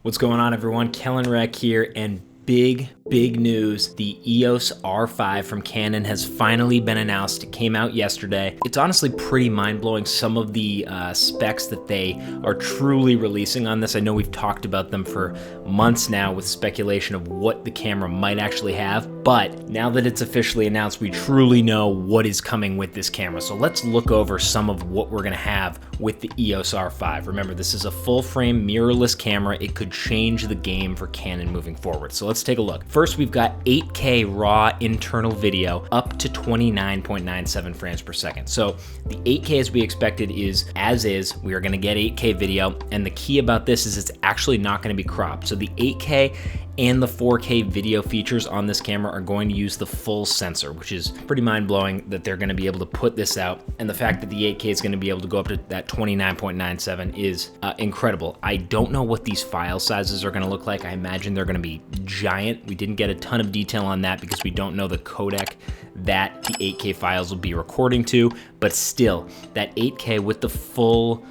What's going on, everyone? Kellan Reck here, and big news. The EOS R5 from Canon has finally been announced. It came out yesterday. It's honestly pretty mind-blowing, some of the specs that they are truly releasing on this. I know we've talked about them for months now with speculation of what the camera might actually have, but now that it's officially announced, we truly know what is coming with this camera. So let's look over some of what we're gonna have with the EOS R5. Remember, this is a full-frame mirrorless camera. It could change the game for Canon moving forward. So let's take a look. First, we've got 8K raw internal video up to 29.97 frames per second. So the 8K, as we expected, is as is. We are gonna get 8K video, and the key about this is it's actually not gonna be cropped. So the 8K and the 4K video features on this camera are going to use the full sensor, which is pretty mind-blowing that they're gonna be able to put this out. And the fact that the 8K is gonna be able to go up to that 29.97 is incredible. I don't know what these file sizes are gonna look like. I imagine they're gonna be giant. We didn't get a ton of detail on that because we don't know the codec that the 8K files will be recording to, but still, that 8K with the full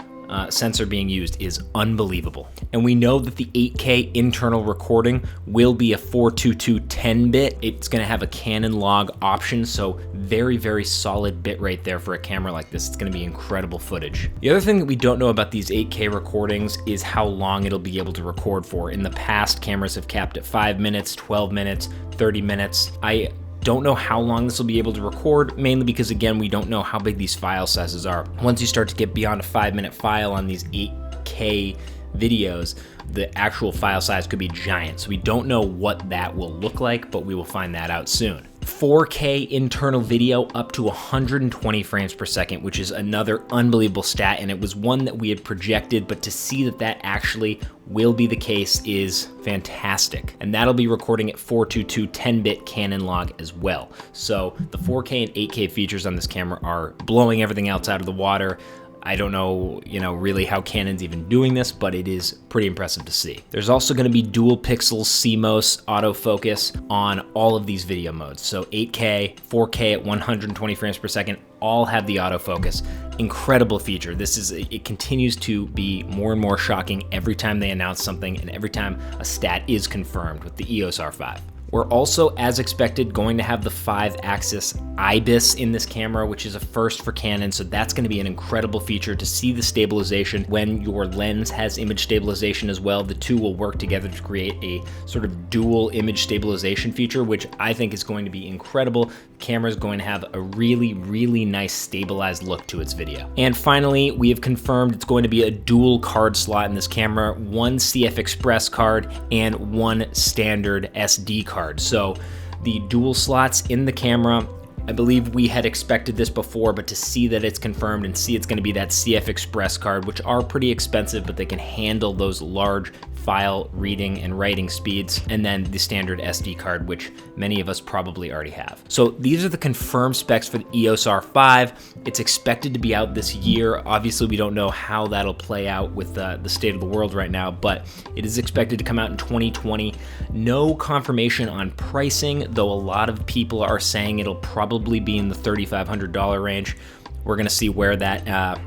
sensor being used is unbelievable. And we know that the 8K internal recording will be a 422 10-bit. It's gonna have a Canon log option, so very solid bit rate there for a camera like this. It's gonna be incredible footage. The other thing that we don't know about these 8K recordings is how long it'll be able to record for. In the past, cameras have capped at 5 minutes, 12 minutes, 30 minutes. I don't know how long this will be able to record, mainly because, again, we don't know how big these file sizes are. Once you start to get beyond a 5-minute file on these 8K videos, the actual file size could be giant. So we don't know what that will look like, but we will find that out soon. 4K internal video up to 120 frames per second, which is another unbelievable stat, and it was one that we had projected, but to see that that actually will be the case is fantastic. And that'll be recording at 422 10-bit Canon log as well. So the 4K and 8K features on this camera are blowing everything else out of the water. I don't know, really how Canon's even doing this, but it is pretty impressive to see. There's also gonna be dual pixel CMOS autofocus on all of these video modes. So 8K, 4K at 120 frames per second, all have the autofocus. Incredible feature. It continues to be more and more shocking every time they announce something and every time a stat is confirmed with the EOS R5. We're also, as expected, going to have the 5-axis IBIS in this camera, which is a first for Canon, so that's going to be an incredible feature to see the stabilization when your lens has image stabilization as well. The two will work together to create a sort of dual image stabilization feature, which I think is going to be incredible. The camera is going to have a really nice stabilized look to its video. And finally, we have confirmed it's going to be a dual card slot in this camera, one CF Express card and one standard SD card. So the dual slots in the camera, I believe we had expected this before, but to see that it's confirmed and see it's going to be that CF Express card, which are pretty expensive, but they can handle those large file reading and writing speeds, and then the standard SD card, which many of us probably already have. So these are the confirmed specs for the EOS R5. It's expected to be out this year. Obviously, we don't know how that'll play out with the state of the world right now, but it is expected to come out in 2020. No confirmation on pricing, though a lot of people are saying it'll probably be in the $3,500 range. We're gonna see where that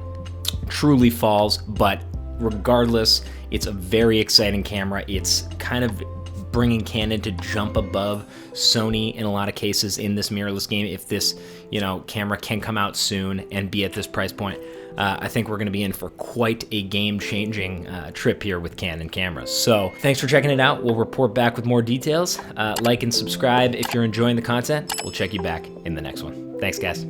truly falls, but regardless, it's a very exciting camera. It's kind of bringing Canon to jump above Sony in a lot of cases in this mirrorless game. If this, camera can come out soon and be at this price point, I think we're gonna be in for quite a game-changing trip here with Canon cameras. So thanks for checking it out. We'll report back with more details. Like and subscribe if you're enjoying the content. We'll check you back in the next one. Thanks, guys.